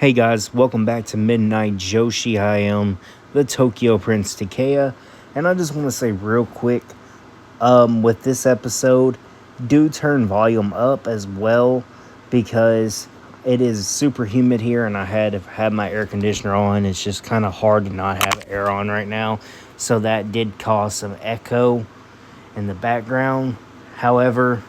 Hey guys, welcome back to Midnight Joshi. I am the Tokyo Prince Takea, and I just want to say real quick, with this episode, do turn volume up as well because it is super humid here, and I had my air conditioner on. It's just kind of hard to not have air on right now, so that did cause some echo in the background. However,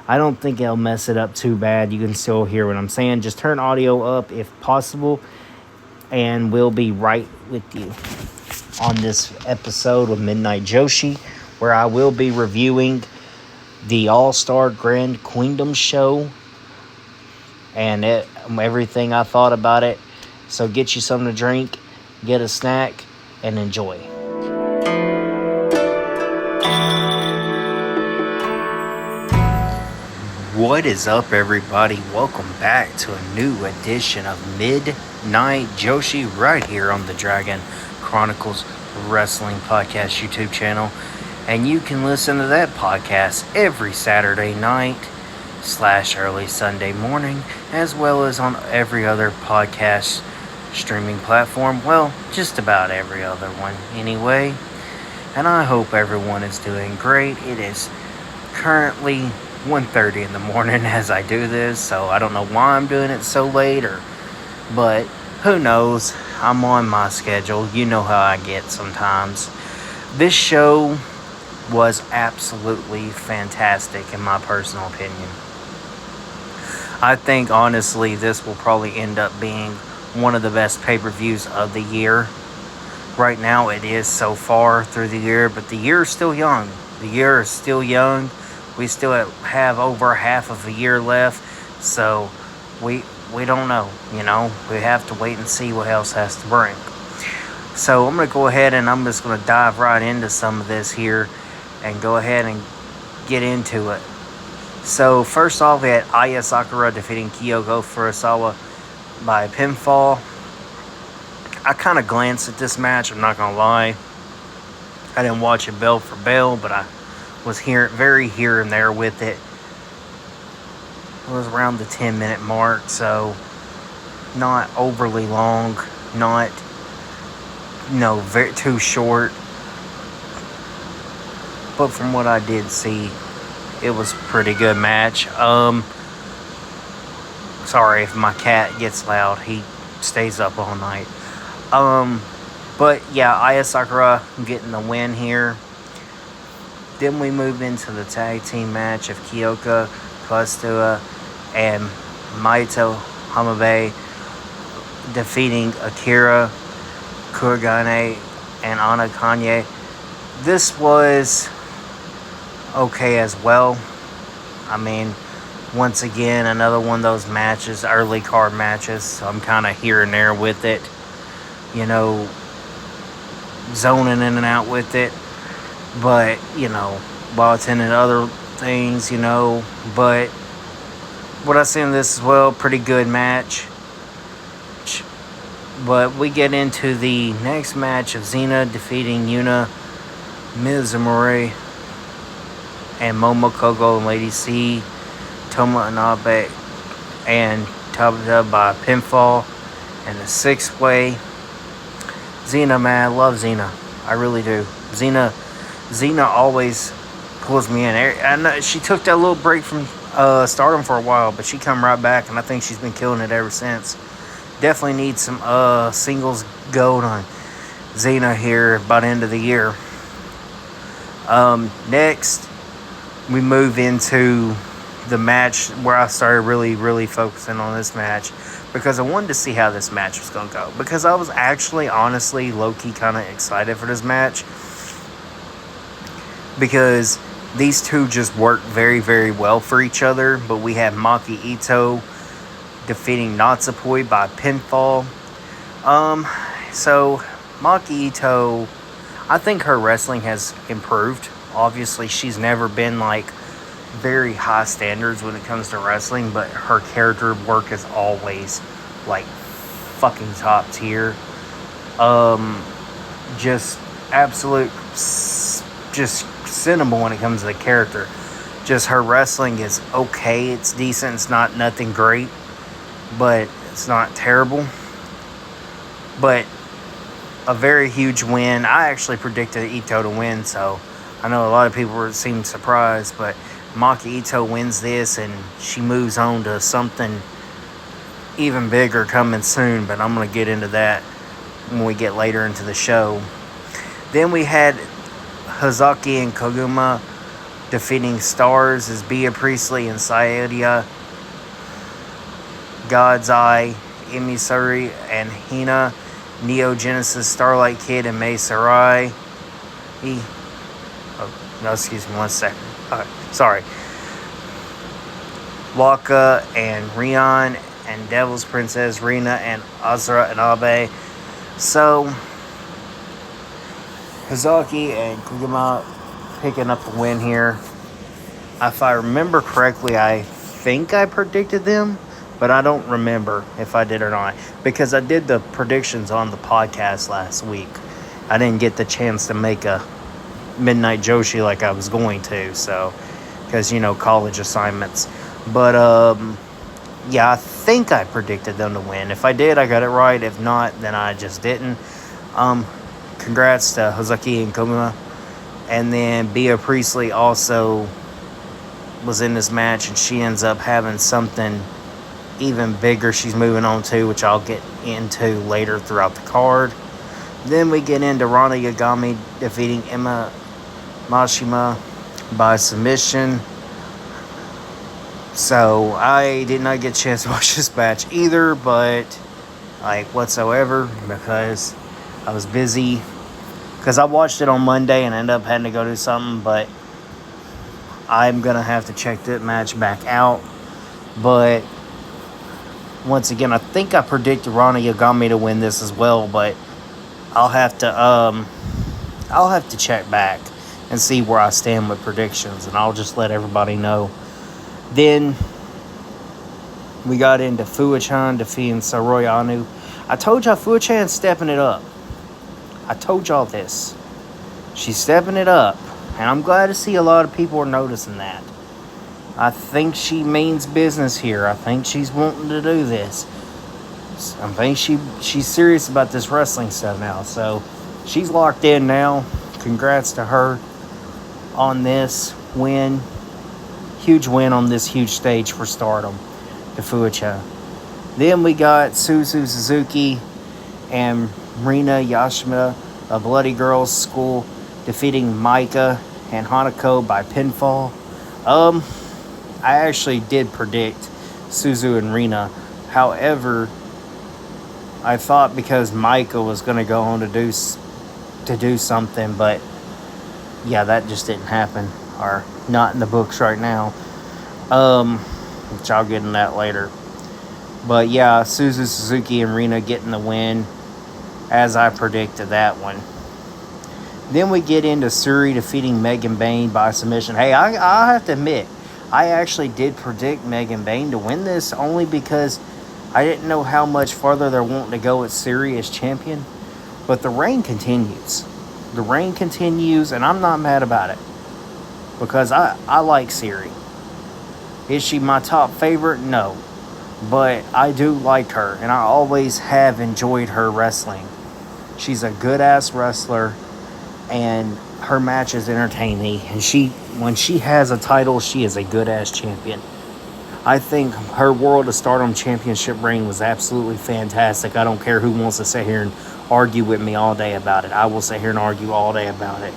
I don't think it'll mess it up too bad. You can still hear what I'm saying. Just turn audio up if possible, and we'll be right with you on this episode of Midnight Joshi, where I will be reviewing the All-Star Grand Queendom show and everything I thought about it. So get you something to drink, get a snack, and enjoy. What is up, everybody? Welcome back to a new edition of Midnight Joshi right here on the Dragon Chronicles Wrestling Podcast YouTube channel. And you can listen to that podcast every Saturday night / early Sunday morning, as well as on every other podcast streaming platform. Well, just about every other one anyway. And I hope everyone is doing great. It is currently 1:30 in the morning as I do this, so I don't know why I'm doing it so late, but who knows? I'm on my schedule. You know how I get sometimes. This show was absolutely fantastic in my personal opinion. I think honestly this will probably end up being one of the best pay-per-views of the year. Right now it is so far through the year, but the year is still young. The year is still young. We still have over half of a year left, so we don't know, We have to wait and see what else has to bring. So I'm going to go ahead and I'm just going to dive right into some of this here and go ahead and get into it. So first off, we had Aya Sakura defeating Kyoko Furusawa by pinfall. I kind of glanced at this match, I'm not going to lie. I didn't watch it bell for bell, but I was here and there with it. It was around the 10-minute mark, so not overly long, not very too short. But from what I did see, it was a pretty good match. Sorry if my cat gets loud. He stays up all night. But yeah, Aya Sakura getting the win here. Then we move into the tag team match of Kyoko Furusawa and Maito Hamabe defeating Akira Kuragane and Anna Kanye. This was okay as well. I mean, once again, another one of those matches, early card matches, so I'm kind of here and there with it, zoning in and out with it. But, while attending other things, but what I see in this as well, pretty good match. But we get into the next match of Xena defeating Yuna Mizumori and Momokogo and Lady C, Toma Inabe and Tabata by pinfall and a 6-way. Xena, man, I love Xena. I really do. Xena always pulls me in. I know she took that little break from Stardom for a while, but she come right back, and I think she's been killing it ever since. Definitely need some singles gold on Xena here by the end of the year. Next, we move into the match where I started really, really focusing on this match because I wanted to see how this match was going to go. Because I was actually, honestly, low-key kind of excited for this match. Because these two just work very, very well for each other. But we have Maki Ito defeating Natsupoi by pinfall. So Maki Ito, I think her wrestling has improved. Obviously, she's never been very high standards when it comes to wrestling, but her character work is always fucking top tier. Just absolute, just cinema when it comes to the character. Just her wrestling is okay. It's decent. It's not nothing great. But It's not terrible, but a very huge win. I actually predicted Ito to win, so I know a lot of people seemed surprised, but Maki Ito wins this, and she moves on to something even bigger coming soon, but I'm going to get into that when we get later into the show. Then we had Hazuki and Koguma defeating Stars as Bea Priestley and Saedia, God's Eye, Emisari and Hina, Neo Genesis, Starlight Kid, and Mai Sarai. No, excuse me, 1 second. Sorry. Waka and Rion and Devil's Princess Rina and Azura and Abe. So, Hazuki and Koguma picking up the win here. If I remember correctly, I think I predicted them, but I don't remember if I did or not, because I did the predictions on the podcast last week. I didn't get the chance to make a Midnight Joshi like I was going to, so, because, college assignments. But, yeah, I think I predicted them to win. If I did, I got it right. If not, then I just didn't. Congrats to Hazuki and Koguma. And then Bea Priestley also was in this match, and she ends up having something even bigger she's moving on to, which I'll get into later throughout the card. Then we get into Rana Yagami defeating Emma Mashima by submission. So I did not get a chance to watch this match either, but whatsoever, because I was busy. Because I watched it on Monday and ended up having to go do something, but I'm going to have to check that match back out. But once again, I think I predicted Rana Yagami to win this as well, but I'll have to check back and see where I stand with predictions, and I'll just let everybody know. Then we got into Fuwa-chan defeating Saroi Anu. I told y'all Fuwa-chan's stepping it up. I told y'all this. She's stepping it up, and I'm glad to see a lot of people are noticing that. I think she means business here. I think she's wanting to do this. I think she's serious about this wrestling stuff now. So she's locked in now. Congrats to her on this win. Huge win on this huge stage for Stardom to Fuwa-chan. Then we got Suzu Suzuki and Rina Yashima of Bloody Girls School defeating Maika and Hanako by pinfall. I actually did predict Suzu and Rina. However, I thought because Maika was going to go on to do something, but yeah, that just didn't happen, or not in the books right now. Which I'll get in that later. But yeah, Suzu Suzuki and Rina getting the win, as I predicted that one. Then we get into Suri defeating Megan Bayne by submission. Hey, I have to admit, I actually did predict Megan Bayne to win this, only because I didn't know how much farther they're wanting to go with Suri as champion. But the reign continues. The reign continues, and I'm not mad about it, because I like Suri. Is she my top favorite? No. But I do like her, and I always have enjoyed her wrestling. She's a good-ass wrestler, and her matches entertain me. And when she has a title, she is a good-ass champion. I think her World of Stardom Championship reign was absolutely fantastic. I don't care who wants to sit here and argue with me all day about it. I will sit here and argue all day about it.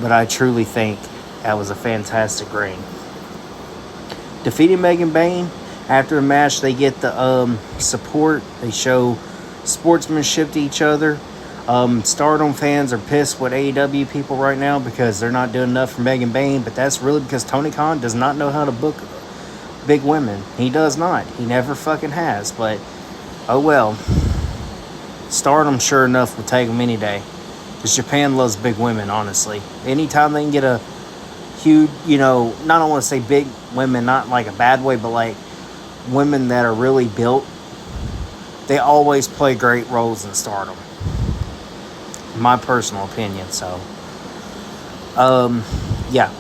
But I truly think that was a fantastic reign. Defeating Megan Bayne. After the match, they get the support. They show sportsmanship to each other. Stardom fans are pissed with AEW people right now because they're not doing enough for Megan Bayne, but that's really because Tony Khan does not know how to book big women. He does not. He never fucking has, but oh well. Stardom, sure enough, will take them any day, because Japan loves big women, honestly. Anytime they can get a huge, not, I don't want to say big women, not like a bad way, but like women that are really built, they always play great roles in Stardom. My personal opinion. So yeah,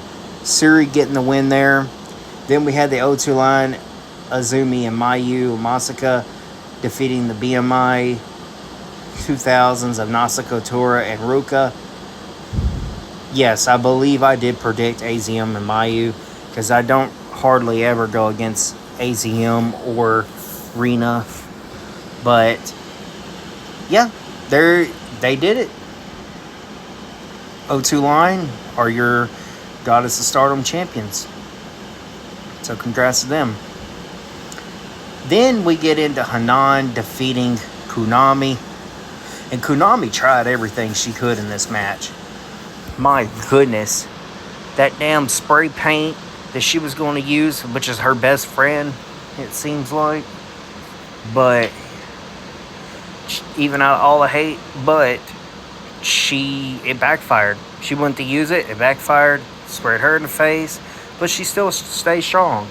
Suri getting the win there. Then we had the O2 line Azumi and Mayu Masaka defeating the BMI 2000s of Nasako Tora and Ruka. Yes, I believe I did predict AZM and Mayu because I don't hardly ever go against AZM or Rena. But yeah, they did it. O2 Line are your Goddess of Stardom champions. So congrats to them. Then we get into Hanan defeating Konami. And Konami tried everything she could in this match. My goodness. That damn spray paint that she was going to use, which is her best friend, it seems like. But even out of all the hate, but it backfired. She went to use it, it backfired, sprayed her in the face, but she still stayed strong.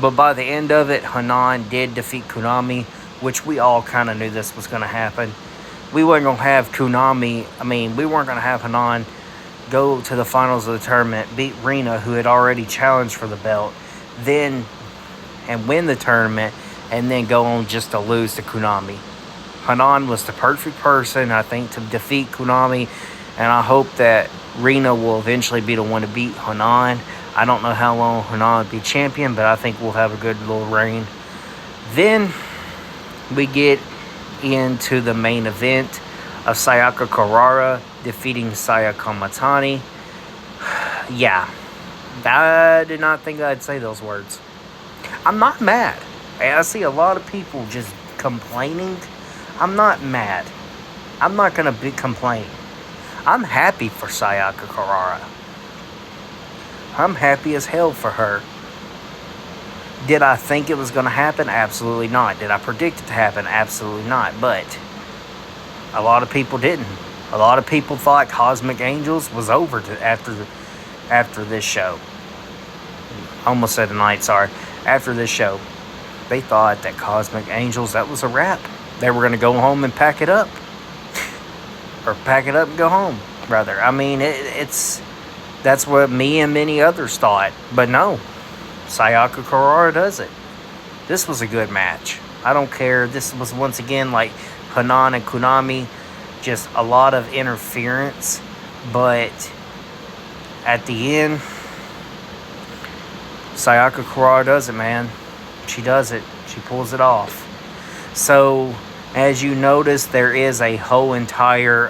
But by the end of it, Hanan did defeat Konami, which we all kind of knew this was going to happen. We weren't going to have Konami, we weren't going to have Hanan go to the finals of the tournament, beat Rena, who had already challenged for the belt, and win the tournament, and then go on just to lose to Konami. Hanan was the perfect person, I think, to defeat Konami, and I hope that Rena will eventually be the one to beat Hanan. I don't know how long Hanan will be champion, but I think we'll have a good little reign. Then we get into the main event of Sayaka Kurara defeating Sayaka Matani. Yeah, I did not think I'd say those words. I'm not mad. I see a lot of people just complaining. I'm not mad. I'm not going to complain. I'm happy for Sayaka Kurara. I'm happy as hell for her. Did I think it was going to happen? Absolutely not. Did I predict it to happen? Absolutely not. But a lot of people didn't. A lot of people thought Cosmic Angels was over after this show. Almost said tonight, sorry. After this show, they thought that Cosmic Angels, that was a wrap. They were going to go home and pack it up. Or pack it up and go home, rather. That's what me and many others thought. But no, Sayaka Kurara does it. This was a good match. I don't care. This was once again like Hanan and Konami. Just a lot of interference. But at the end, Sayaka Kurara does it, man. She does it. She pulls it off. So, as you notice, there is a whole entire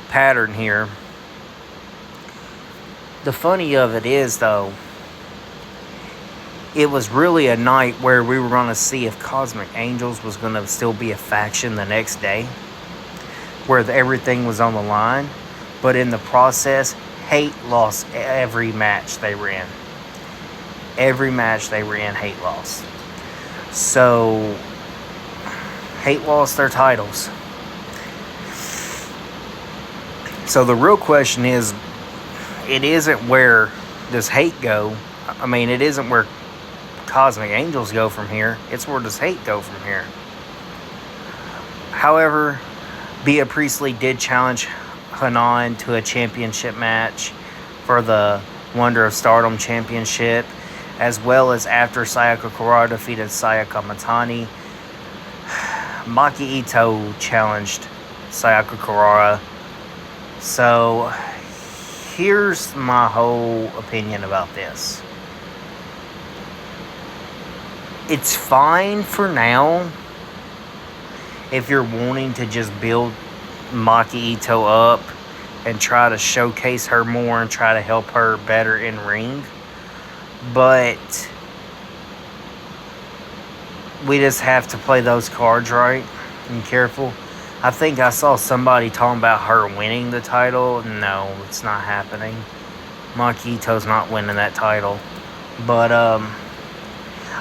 pattern here. The funny of it is, though, it was really a night where we were going to see if Cosmic Angels was going to still be a faction the next day, where everything was on the line. But in the process, H.A.T.E lost every match they were in. Every match they were in, H.A.T.E lost. So, H.A.T.E lost their titles. So the real question is, it isn't where does H.A.T.E go. It isn't where Cosmic Angels go from here. It's where does H.A.T.E go from here. However, Bea Priestley did challenge Hanan to a championship match for the Wonder of Stardom Championship, as well as after Sayaka Kurara defeated Sayaka Matani, Maki Ito challenged Sayaka Kurara. So, here's my whole opinion about this. It's fine for now if you're wanting to just build Maki Ito up and try to showcase her more and try to help her better in ring. But we just have to play those cards right and careful. I think I saw somebody talking about her winning the title. No, it's not happening. Maki Ito's not winning that title. But,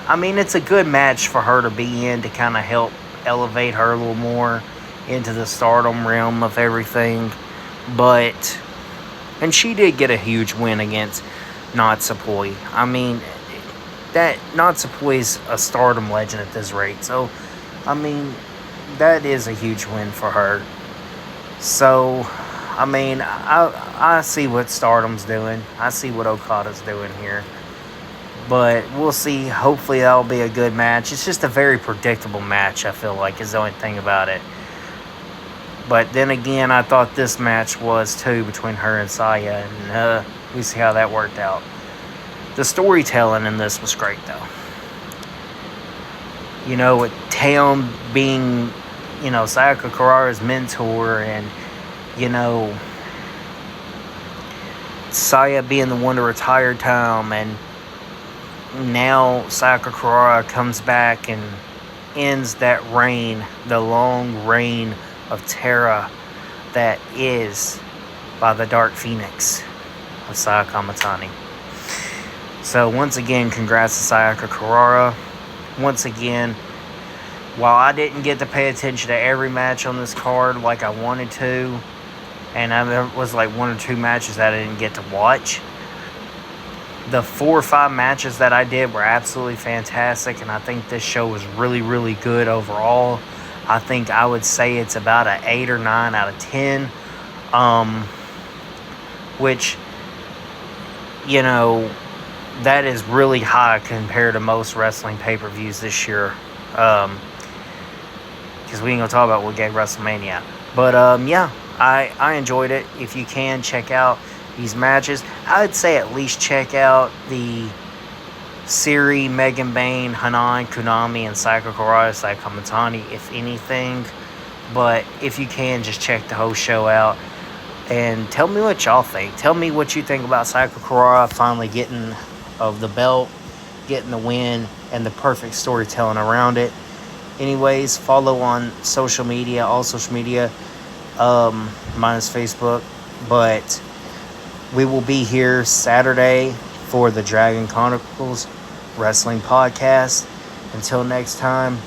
it's a good match for her to be in to kind of help elevate her a little more into the Stardom realm of everything. And she did get a huge win against Natsupoi. That Natsupoi is a Stardom legend at this rate. So, that is a huge win for her. So, I see what Stardom's doing. I see what Okada's doing here. But we'll see. Hopefully that'll be a good match. It's just a very predictable match, I feel like, is the only thing about it. But then again, I thought this match was too, between her and Saya, and we see how that worked out. The storytelling in this was great, though. You know, with Taeyong being, Sayaka Kurara's mentor, and, Saya being the one to retire Tom, and now Sayaka Kurara comes back and ends that reign, the long reign of terror that is by the Dark Phoenix of Saya Kamatani. So once again, congrats to Sayaka Kurara. Once again, while I didn't get to pay attention to every match on this card like I wanted to, and there was like 1 or 2 matches that I didn't get to watch, the 4 or 5 matches that I did were absolutely fantastic, and I think this show was really, really good overall. I think I would say it's about an 8 or 9 out of 10, which, that is really high compared to most wrestling pay-per-views this year, because we ain't going to talk about what gave WrestleMania. But, yeah, I enjoyed it. If you can, check out these matches. I'd say at least check out the Siri, Megan Bain, Hanan, Konami, and Sayaka Kurara, Sayaka Kamatani, if anything. But if you can, just check the whole show out. And tell me what y'all think. Tell me what you think about Sayaka Kurara finally getting of the belt, getting the win, and the perfect storytelling around it. Anyways, follow on social media, all social media, minus Facebook. But we will be here Saturday for the Dragon Chronicles Wrestling Podcast. Until next time,